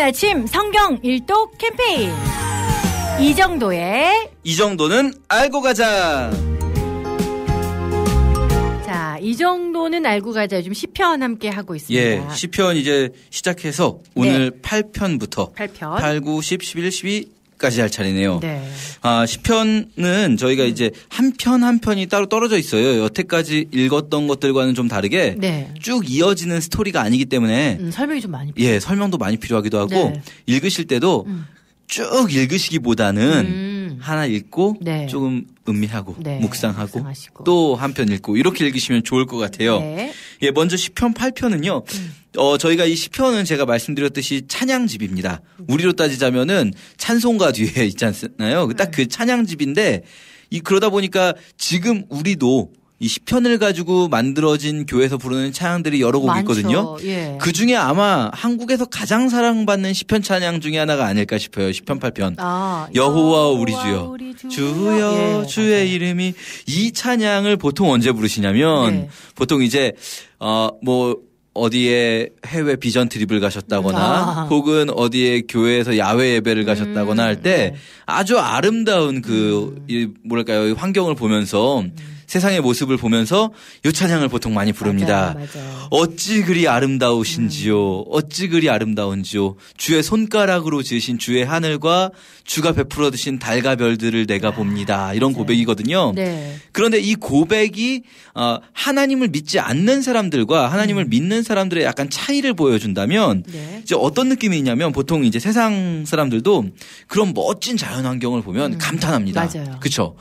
아침 성경 일독 캠페인 이 정도는 알고 가자. 자, 이 정도는 알고 가자. 요즘 시편 함께 하고 있습니다. 예, 시편 이제 시작해서 오늘 8편부터 8편 8, 9, 10, 11, 12까지 할 차례네요. 네. 시편은 저희가 이제 한 편 한 편이 따로 떨어져 있어요. 여태까지 읽었던 것들과는 좀 다르게 네. 쭉 이어지는 스토리가 아니기 때문에 설명이 좀 많이 필요해요. 예, 설명도 많이 필요하기도 하고 네. 읽으실 때도 쭉 읽으시기보다는 하나 읽고 네. 조금 음미하고 네, 묵상하고 묵상하시고. 또 한 편 읽고 이렇게 읽으시면 좋을 것 같아요. 네. 예, 먼저 시편 8편은요. 저희가 이 시편은 제가 말씀드렸듯이 찬양집입니다. 우리로 따지자면은 찬송가 뒤에 있지 않나요? 딱 그 찬양집인데 그러다 보니까 지금 우리도 이 시편을 가지고 만들어진 교회에서 부르는 찬양들이 여러 곡 있거든요. 예. 그 중에 아마 한국에서 가장 사랑받는 시편 찬양 중에 하나가 아닐까 싶어요. 시편 8편. 여호와 우리 주여. 주여 예, 주의 맞아요. 이름이 이 찬양을 보통 언제 부르시냐면 네. 보통 이제 어디에 해외 비전 트립을 가셨다거나 혹은 어디에 교회에서 야외 예배를 가셨다거나 할 때 아주 아름다운 뭐랄까요, 환경을 보면서 세상의 모습을 보면서 이 찬양을 보통 많이 부릅니다. 맞아요. 어찌 그리 아름다우신지요. 어찌 그리 아름다운지요. 주의 손가락으로 지으신 주의 하늘과 주가 베풀어 주신 달과 별들을 내가 봅니다. 이런 고백이거든요. 네. 그런데 이 고백이 하나님을 믿지 않는 사람들과 하나님을 믿는 사람들의 약간 차이를 보여준다면 네. 이제 어떤 느낌이 있냐면 보통 이제 세상 사람들도 그런 멋진 자연 환경을 보면 감탄합니다. 맞아요. 그렇죠.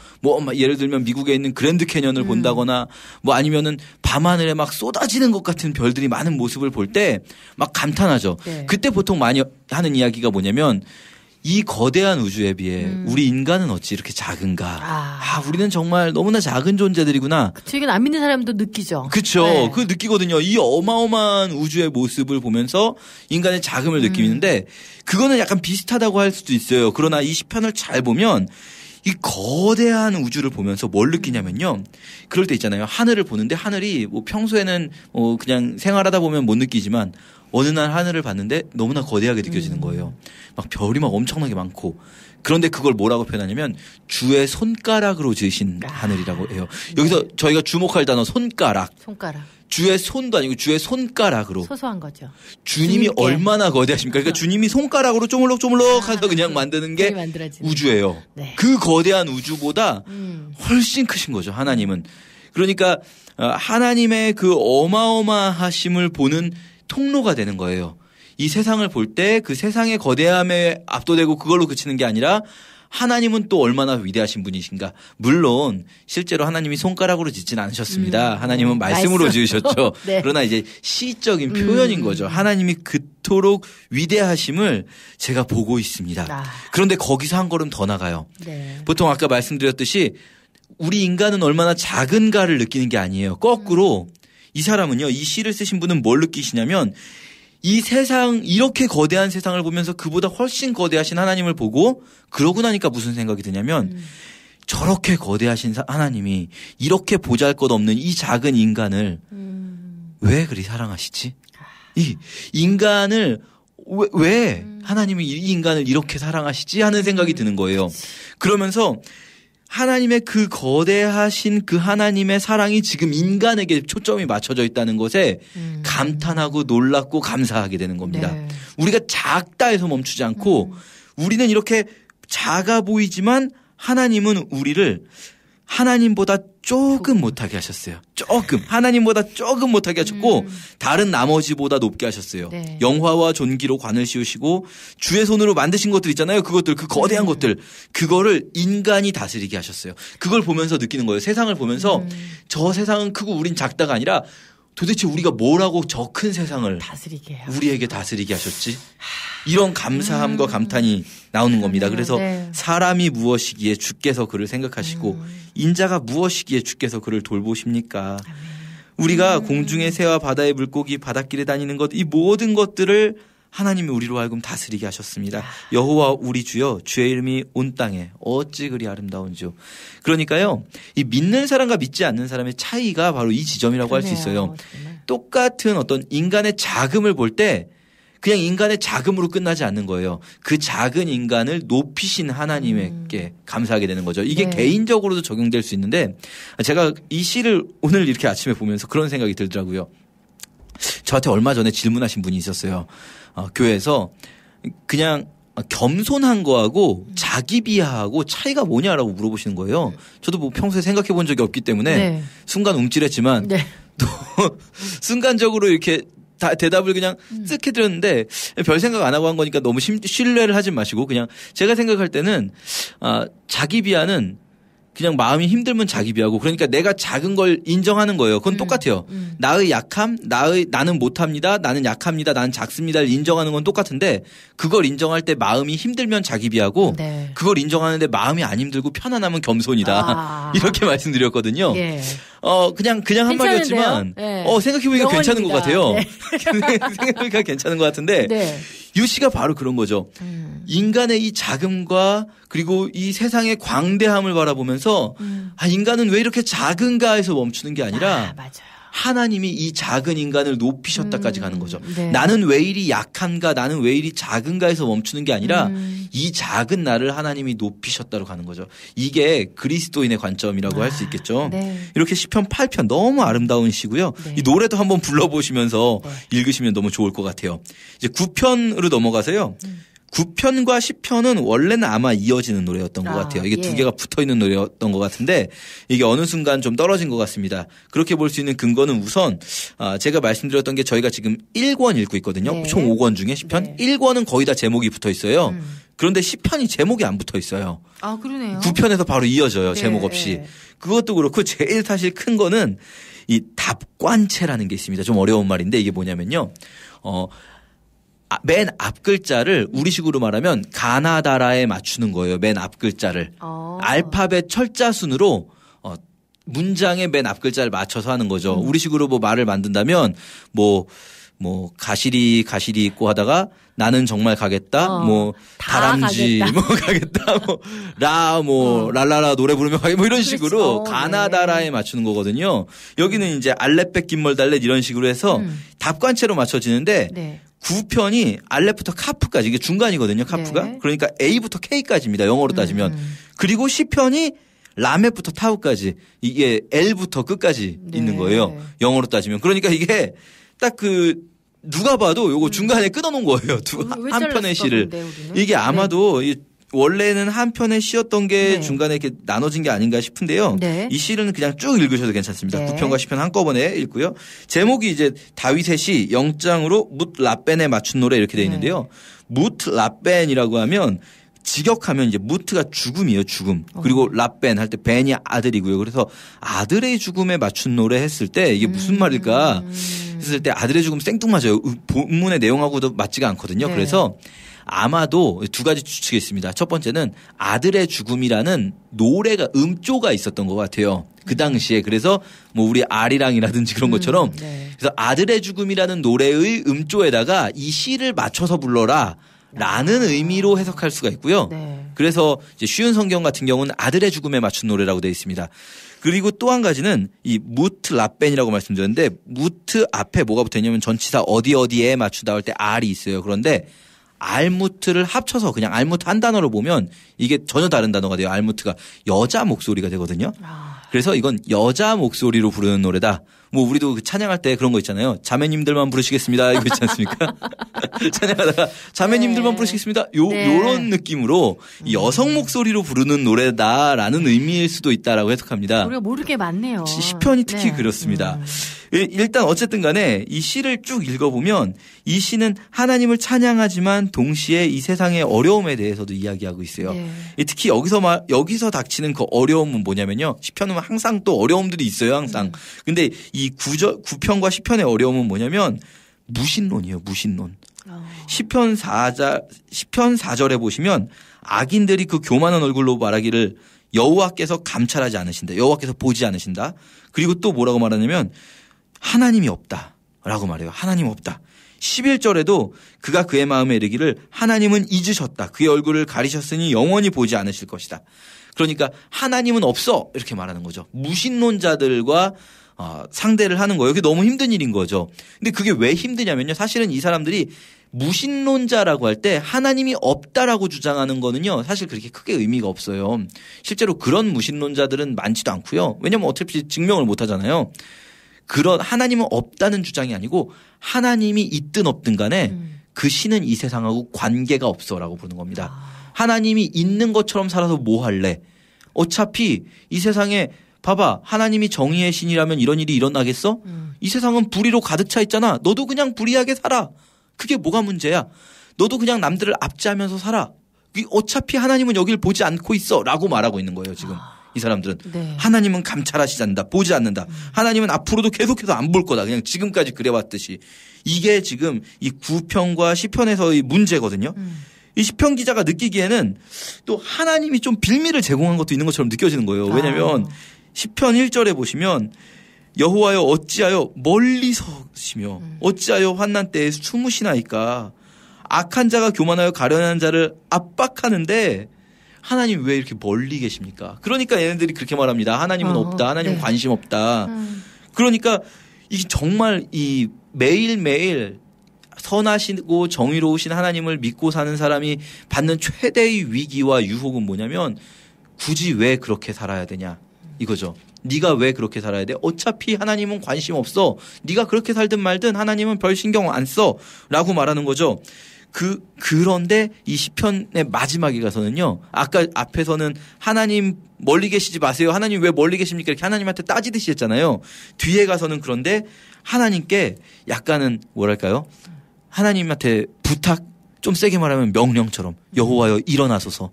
예를 들면 미국에 있는 그랜드 캐년을 본다거나 아니면은 밤하늘에 막 쏟아지는 것 같은 별들이 많은 모습을 볼 때 막 감탄하죠. 네. 그때 보통 많이 하는 이야기가 뭐냐면 이 거대한 우주에 비해 우리 인간은 어찌 이렇게 작은가. 우리는 정말 너무나 작은 존재들이구나. 그쵸, 이건 안 믿는 사람도 느끼죠. 그렇죠. 네. 그걸 느끼거든요. 이 어마어마한 우주의 모습을 보면서 인간의 작음을 느끼는데 그거는 약간 비슷하다고 할 수도 있어요. 그러나 이 시편을 잘 보면 이 거대한 우주를 보면서 뭘 느끼냐면요. 그럴 때 있잖아요. 하늘을 보는데 하늘이 평소에는 그냥 생활하다 보면 못 느끼지만 어느 날 하늘을 봤는데 너무나 거대하게 느껴지는 거예요. 막 별이 막 엄청나게 많고. 그런데 그걸 뭐라고 표현하냐면 주의 손가락으로 지으신 하늘이라고 해요. 여기서 저희가 주목할 단어 손가락. 주의 손도 아니고 주의 손가락으로. 소소한 거죠. 주님이 주님께. 얼마나 거대하십니까? 그러니까 주님이 손가락으로 쪼물럭쪼물럭 해서 그냥 만드는 게 우주예요. 네. 그 거대한 우주보다 훨씬 크신 거죠. 하나님은. 그러니까 하나님의 그 어마어마하심을 보는 통로가 되는 거예요. 이 세상을 볼 때 그 세상의 거대함에 압도되고 그걸로 그치는 게 아니라 하나님은 또 얼마나 위대하신 분이신가. 물론 실제로 하나님이 손가락으로 짓진 않으셨습니다. 하나님은 말씀으로 지으셨죠. 네. 그러나 이제 시적인 표현인 거죠. 하나님이 그토록 위대하심을 제가 보고 있습니다. 그런데 거기서 한 걸음 더 나가요. 네. 보통 아까 말씀드렸듯이 우리 인간은 얼마나 작은가를 느끼는 게 아니에요. 거꾸로 이 사람은요. 이 시를 쓰신 분은 뭘 느끼시냐면 이 세상, 이렇게 거대한 세상을 보면서 그보다 훨씬 거대하신 하나님을 보고 그러고 나니까 무슨 생각이 드냐면 저렇게 거대하신 하나님이 이렇게 보잘것없는 이 작은 인간을 왜 그리 사랑하시지? 이 인간을 왜 하나님이 이 인간을 이렇게 사랑하시지? 하는 생각이 드는 거예요. 그러면서 하나님의 그 거대하신 그 하나님의 사랑이 지금 인간에게 초점이 맞춰져 있다는 것에 감탄하고 놀랍고 감사하게 되는 겁니다. 네. 우리가 작다 해서 멈추지 않고 우리는 이렇게 작아 보이지만 하나님은 우리를 하나님보다 조금 못하게 하셨어요. 조금. 하나님보다 조금 못하게 하셨고 다른 나머지보다 높게 하셨어요. 네. 영화와 존귀로 관을 씌우시고 주의 손으로 만드신 것들 있잖아요. 그것들, 그 거대한 것들. 그거를 인간이 다스리게 하셨어요. 그걸 보면서 느끼는 거예요. 세상을 보면서 저 세상은 크고 우린 작다가 아니라 도대체 우리가 뭐라고 저 큰 세상을 우리에게 다스리게 하셨지? 이런 감사함과 감탄이 나오는 겁니다. 그래서 네. 사람이 무엇이기에 주께서 그를 생각하시고 인자가 무엇이기에 주께서 그를 돌보십니까? 우리가 공중의 새와 바다의 물고기, 바닷길에 다니는 것, 이 모든 것들을 하나님이 우리로 하여금 다스리게 하셨습니다. 여호와 우리 주여, 주의 이름이 온 땅에 어찌 그리 아름다운지요. 그러니까요, 이 믿는 사람과 믿지 않는 사람의 차이가 바로 이 지점이라고 할 수 있어요. 정말. 똑같은 어떤 인간의 자금을 볼 때 그냥 인간의 자금으로 끝나지 않는 거예요. 그 작은 인간을 높이신 하나님께 감사하게 되는 거죠. 이게 네. 개인적으로도 적용될 수 있는데 제가 이 시를 오늘 이렇게 아침에 보면서 그런 생각이 들더라고요. 저한테 얼마 전에 질문하신 분이 있었어요. 교회에서 그냥 겸손한 거하고 자기 비하하고 차이가 뭐냐라고 물어보시는 거예요. 저도 뭐 평소에 생각해 본 적이 없기 때문에 네. 순간 움찔했지만 네. 또 순간적으로 이렇게 대답을 그냥 쓱 해드렸는데 별 생각 안 하고 한 거니까 너무 신뢰를 하지 마시고 그냥 제가 생각할 때는 자기 비하는 그냥 마음이 힘들면 자기 비하고 그러니까 내가 작은 걸 인정하는 거예요. 그건 똑같아요. 나의 약함, 나는 못합니다. 나는 약합니다. 나는 작습니다를 인정하는 건 똑같은데 그걸 인정할 때 마음이 힘들면 자기 비하고 네. 그걸 인정하는데 마음이 안 힘들고 편안하면 겸손이다. 이렇게 말씀드렸거든요. 예. 그냥 한 말이었지만 네. 생각해보니까 괜찮은 것 같아요. 네. 생각해보니까 괜찮은 것 같은데 네. 유 씨가 바로 그런 거죠. 인간의 이 자금과 그리고 이 세상의 광대함을 바라보면서 인간은 왜 이렇게 작은가 해서 멈추는 게 아니라 맞아요. 하나님이 이 작은 인간을 높이셨다까지 가는 거죠. 네. 나는 왜 이리 약한가 나는 왜 이리 작은가 해서 멈추는 게 아니라 이 작은 나를 하나님이 높이셨다로 가는 거죠. 이게 그리스도인의 관점이라고 할 수 있겠죠. 네. 이렇게 시편 8편 너무 아름다운 시고요. 네. 이 노래도 한번 불러보시면서 읽으시면 너무 좋을 것 같아요. 이제 9편으로 넘어가서요. 9편과 10편은 원래는 아마 이어지는 노래였던 것 같아요. 이게 두 개가 붙어 있는 노래였던 것 같은데 이게 어느 순간 좀 떨어진 것 같습니다. 그렇게 볼 수 있는 근거는 우선 제가 말씀드렸던 게 저희가 지금 1권 읽고 있거든요. 네. 총 5권 중에 10편. 네. 1권은 거의 다 제목이 붙어 있어요. 그런데 10편이 제목이 안 붙어 있어요. 아, 그러네요. 9편에서 바로 이어져요. 네. 제목 없이. 그것도 그렇고 제일 사실 큰 거는 이 답관체라는 게 있습니다. 좀 어려운 말인데 이게 뭐냐면요. 맨 앞 글자를 우리식으로 말하면 가나다라에 맞추는 거예요. 맨 앞 글자를. 알파벳 철자 순으로 문장의 맨 앞 글자를 맞춰서 하는 거죠. 우리식으로 뭐 말을 만든다면 뭐 가시리 있고 하다가 나는 정말 가겠다. 뭐 다람쥐 가겠다. 뭐 가겠다. 랄라라 노래 부르며 가겠다. 뭐 이런 식으로 가나다라에 맞추는 거거든요. 여기는 이제 알렛 깃멀 달렛 이런 식으로 해서 답관체로 맞춰지는데 네. 9편이 알렛부터 카프까지 이게 중간이거든요. 카프가. 네. 그러니까 A부터 K까지입니다. 영어로 따지면. 그리고 10편이 라멧부터 타우까지 이게 L부터 끝까지 네. 있는 거예요. 영어로 따지면. 그러니까 이게 딱 누가 봐도 요거 중간에 끊어놓은 거예요. 한 편의 시를. 이게 아마도 원래는 한 편의 시였던 게 네. 중간에 이렇게 나눠진 게 아닌가 싶은데요. 네. 이 시는 그냥 쭉 읽으셔도 괜찮습니다. 네. 9편과 10편 한꺼번에 읽고요. 제목이 이제 다윗의 시 영장으로 뭇 라벤에 맞춘 노래 이렇게 돼 있는데요. 뭇 라벤이라고 하면 직역하면 이제 무트가 죽음이에요, 죽음. 그리고 라벤 할 때 벤이 아들이고요. 그래서 아들의 죽음에 맞춘 노래 했을 때 이게 무슨 말일까 했을 때 아들의 죽음 생뚱맞아요. 본문의 내용하고도 맞지가 않거든요. 네. 그래서 아마도 두 가지 추측이 있습니다. 첫 번째는 아들의 죽음이라는 노래가 음조가 있었던 것 같아요. 그 당시에. 그래서 뭐 우리 아리랑이라든지 그런 것처럼 네. 그래서 아들의 죽음이라는 노래의 음조에다가 이 시를 맞춰서 불러라. 라는 의미로 해석할 수가 있고요. 네. 그래서 이제 쉬운 성경 같은 경우는 아들의 죽음에 맞춘 노래라고 되어 있습니다. 그리고 또 한 가지는 이 무트 라벤이라고 말씀드렸는데 무트 앞에 뭐가 붙어 있냐면 전치사 어디에 맞추다 할 때 R이 있어요. 그런데 알무트를 합쳐서 그냥 알무트 한 단어로 보면 이게 전혀 다른 단어가 돼요. 알무트가 여자 목소리가 되거든요. 그래서 이건 여자 목소리로 부르는 노래다. 뭐 우리도 그 찬양할 때 그런 거 있잖아요. 자매님들만 부르시겠습니다. 이거 있지 않습니까? 찬양하다가 자매님들만 네. 부르시겠습니다. 네. 요런 느낌으로 이 여성 목소리로 부르는 노래다라는 의미일 수도 있다라고 해석합니다. 우리가 모를 게 많네요. 시편이 특히 네. 그렇습니다. 일단 어쨌든 간에 이 시를 쭉 읽어보면 이 시는 하나님을 찬양하지만 동시에 이 세상의 어려움에 대해서도 이야기하고 있어요. 네. 특히 여기서 닥치는 그 어려움은 뭐냐면요. 시편은 항상 또 어려움들이 있어요. 항상. 근데 이 9편과 10편의 어려움은 뭐냐면 무신론이에요. 무신론. 시편 4절에 보시면 악인들이 그 교만한 얼굴로 말하기를 여호와께서 감찰하지 않으신다. 여호와께서 보지 않으신다. 그리고 또 뭐라고 말하냐면 하나님이 없다라고 말해요. 하나님 없다. 11절에도 그가 그의 마음에 이르기를 하나님은 잊으셨다. 그의 얼굴을 가리셨으니 영원히 보지 않으실 것이다. 그러니까 하나님은 없어 이렇게 말하는 거죠. 무신론자들과 상대를 하는 거예요. 그게 너무 힘든 일인 거죠. 근데 그게 왜 힘드냐면요. 사실은 이 사람들이 무신론자라고 할 때 하나님이 없다라고 주장하는 거는요 사실 그렇게 크게 의미가 없어요. 실제로 그런 무신론자들은 많지도 않고요. 왜냐하면 어차피 증명을 못 하잖아요. 그런 하나님은 없다는 주장이 아니고 하나님이 있든 없든 간에 그 신은 이 세상하고 관계가 없어라고 부르는 겁니다. 하나님이 있는 것처럼 살아서 뭐 할래? 어차피 이 세상에 봐봐. 하나님이 정의의 신이라면 이런 일이 일어나겠어? 이 세상은 불의로 가득 차 있잖아. 너도 그냥 불의하게 살아. 그게 뭐가 문제야? 너도 그냥 남들을 압제하면서 살아. 어차피 하나님은 여길 보지 않고 있어. 라고 말하고 있는 거예요, 지금. 이 사람들은. 네. 하나님은 감찰하시지 않는다. 보지 않는다. 하나님은 앞으로도 계속해서 안 볼 거다. 그냥 지금까지 그래왔듯이. 이게 지금 이 9편과 10편에서의 문제거든요. 이 시편 기자가 느끼기에는 또 하나님이 좀 빌미를 제공한 것도 있는 것처럼 느껴지는 거예요. 왜냐하면 시편 1절에 보시면 여호와여 어찌하여 멀리 서시며 어찌하여 환난 때에 숨으시나이까. 악한 자가 교만하여 가련한 자를 압박하는데 하나님 왜 이렇게 멀리 계십니까? 그러니까 얘네들이 그렇게 말합니다. 하나님은 없다. 하나님은 네. 관심 없다. 그러니까 이게 정말 이 매일매일 선하시고 정의로우신 하나님을 믿고 사는 사람이 받는 최대의 위기와 유혹은 뭐냐면 굳이 왜 그렇게 살아야 되냐 이거죠. 네가 왜 그렇게 살아야 돼? 어차피 하나님은 관심 없어. 네가 그렇게 살든 말든 하나님은 별 신경 안 써. 라고 말하는 거죠. 그런데 이 시편의 마지막에 가서는요. 아까 앞에서는 하나님 멀리 계시지 마세요. 하나님 왜 멀리 계십니까? 이렇게 하나님한테 따지듯이 했잖아요. 뒤에 가서는 그런데 하나님께 약간은 뭐랄까요? 하나님한테 부탁 좀 세게 말하면 명령처럼 여호와여 일어나소서.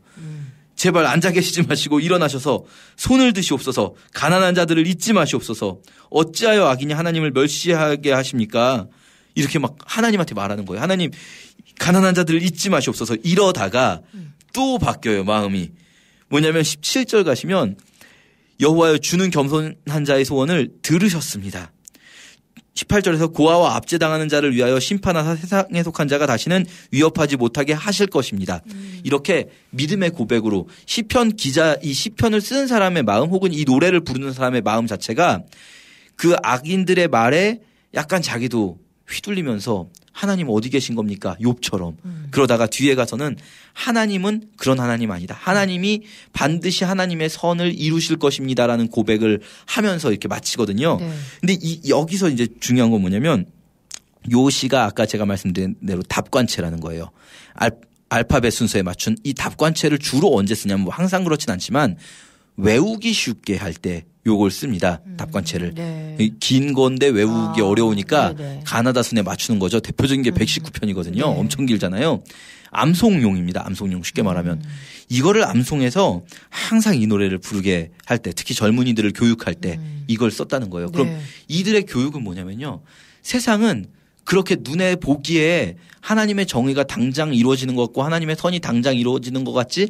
제발 앉아 계시지 마시고 일어나셔서 손을 드시옵소서. 가난한 자들을 잊지 마시옵소서. 어찌하여 악인이 하나님을 멸시하게 하십니까? 이렇게 막 하나님한테 말하는 거예요. 하나님 가난한 자들을 잊지 마시옵소서. 이러다가 또 바뀌어요. 마음이. 뭐냐면 17절 가시면 여호와여 주는 겸손한 자의 소원을 들으셨습니다. 18절에서 고아와 압제당하는 자를 위하여 심판하사 세상에 속한 자가 다시는 위협하지 못하게 하실 것입니다. 이렇게 믿음의 고백으로 시편 기자 이 시편을 쓰는 사람의 마음 혹은 이 노래를 부르는 사람의 마음 자체가 그 악인들의 말에 약간 자기도 휘둘리면서 하나님 어디 계신 겁니까? 욥처럼. 그러다가 뒤에 가서는 하나님은 그런 하나님 아니다. 하나님이 반드시 하나님의 선을 이루실 것입니다라는 고백을 하면서 이렇게 마치거든요. 네. 근데 여기서 이제 중요한 건 뭐냐면 요 시가 아까 제가 말씀드린 대로 답관체라는 거예요. 알파벳 순서에 맞춘 이 답관체를 주로 언제 쓰냐면 뭐 항상 그렇진 않지만 외우기 쉽게 할 때 요걸 씁니다. 답관체를. 네. 긴 건데 외우기 어려우니까 네네. 가나다순에 맞추는 거죠. 대표적인 게 119편이거든요. 네. 엄청 길잖아요. 암송용입니다. 암송용 쉽게 말하면. 이거를 암송해서 항상 이 노래를 부르게 할 때 특히 젊은이들을 교육할 때 이걸 썼다는 거예요. 그럼 네. 이들의 교육은 뭐냐면요. 세상은 그렇게 눈에 보기에 하나님의 정의가 당장 이루어지는 것 같고 하나님의 선이 당장 이루어지는 것 같지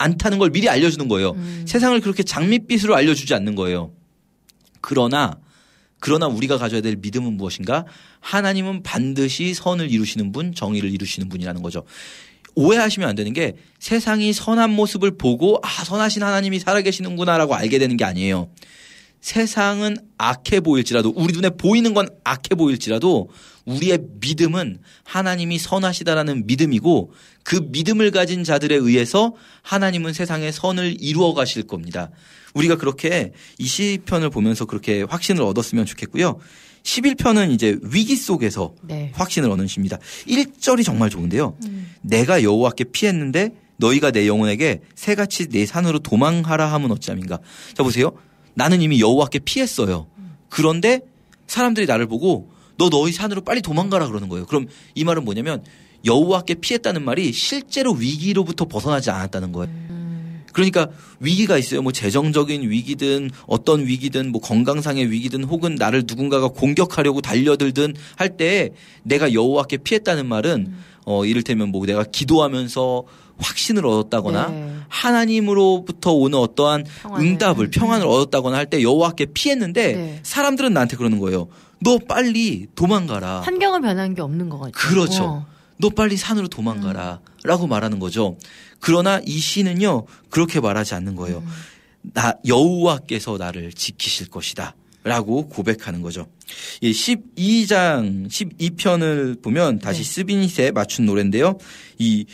않다는 걸 미리 알려주는 거예요. 세상을 그렇게 장밋빛으로 알려주지 않는 거예요. 그러나 우리가 가져야 될 믿음은 무엇인가? 하나님은 반드시 선을 이루시는 분, 정의를 이루시는 분이라는 거죠. 오해하시면 안 되는 게 세상이 선한 모습을 보고 선하신 하나님이 살아계시는구나라고 알게 되는 게 아니에요. 세상은 악해 보일지라도 우리 눈에 보이는 건 악해 보일지라도 우리의 믿음은 하나님이 선하시다라는 믿음이고 그 믿음을 가진 자들에 의해서 하나님은 세상에 선을 이루어 가실 겁니다. 우리가 그렇게 이 시편을 보면서 그렇게 확신을 얻었으면 좋겠고요. 11편은 이제 위기 속에서 네. 확신을 얻는 시입니다. 1절이 정말 좋은데요. 내가 여호와께 피했는데 너희가 내 영혼에게 새같이 내 산으로 도망하라 함은 어찌함인가. 자 보세요. 나는 이미 여호와께 피했어요. 그런데 사람들이 나를 보고 너희 산으로 빨리 도망가라 그러는 거예요. 그럼 이 말은 뭐냐면 여호와께 피했다는 말이 실제로 위기로부터 벗어나지 않았다는 거예요. 그러니까 위기가 있어요. 뭐 재정적인 위기든 어떤 위기든 뭐 건강상의 위기든 혹은 나를 누군가가 공격하려고 달려들든 할 때 내가 여호와께 피했다는 말은 이를테면 뭐 내가 기도하면서 확신을 얻었다거나 네. 하나님으로부터 오는 어떠한 응답을 평안을 얻었다거나 할 때 여호와께 피했는데 네. 사람들은 나한테 그러는 거예요. 너 빨리 도망가라. 환경은 변한 게 없는 것 같아요. 그렇죠. 너 빨리 산으로 도망가라 라고 말하는 거죠. 그러나 이 시는요 그렇게 말하지 않는 거예요. 여호와께서 나를 지키실 것이다 라고 고백하는 거죠. 이 12장 12편을 보면 다시 스비닛에 맞춘 노래인데요. 이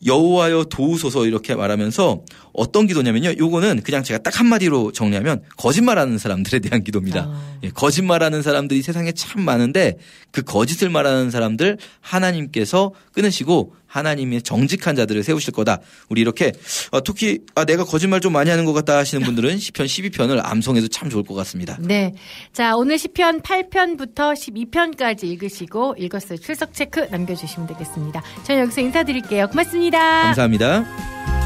여호와여 도우소서 이렇게 말하면서 어떤 기도냐면요. 요거는 그냥 제가 딱 한마디로 정리하면 거짓말하는 사람들에 대한 기도입니다. 예, 거짓말하는 사람들이 세상에 참 많은데 그 거짓을 말하는 사람들 하나님께서 끊으시고 하나님의 정직한 자들을 세우실 거다. 우리 이렇게 특히 내가 거짓말 좀 많이 하는 것 같다 하시는 분들은 시편 12편을 암송해도 참 좋을 것 같습니다. 네. 자, 오늘 시편 8편부터 12편까지 읽으시고 읽었어요. 출석 체크 남겨주시면 되겠습니다. 저는 여기서 인사드릴게요. 고맙습니다. 감사합니다.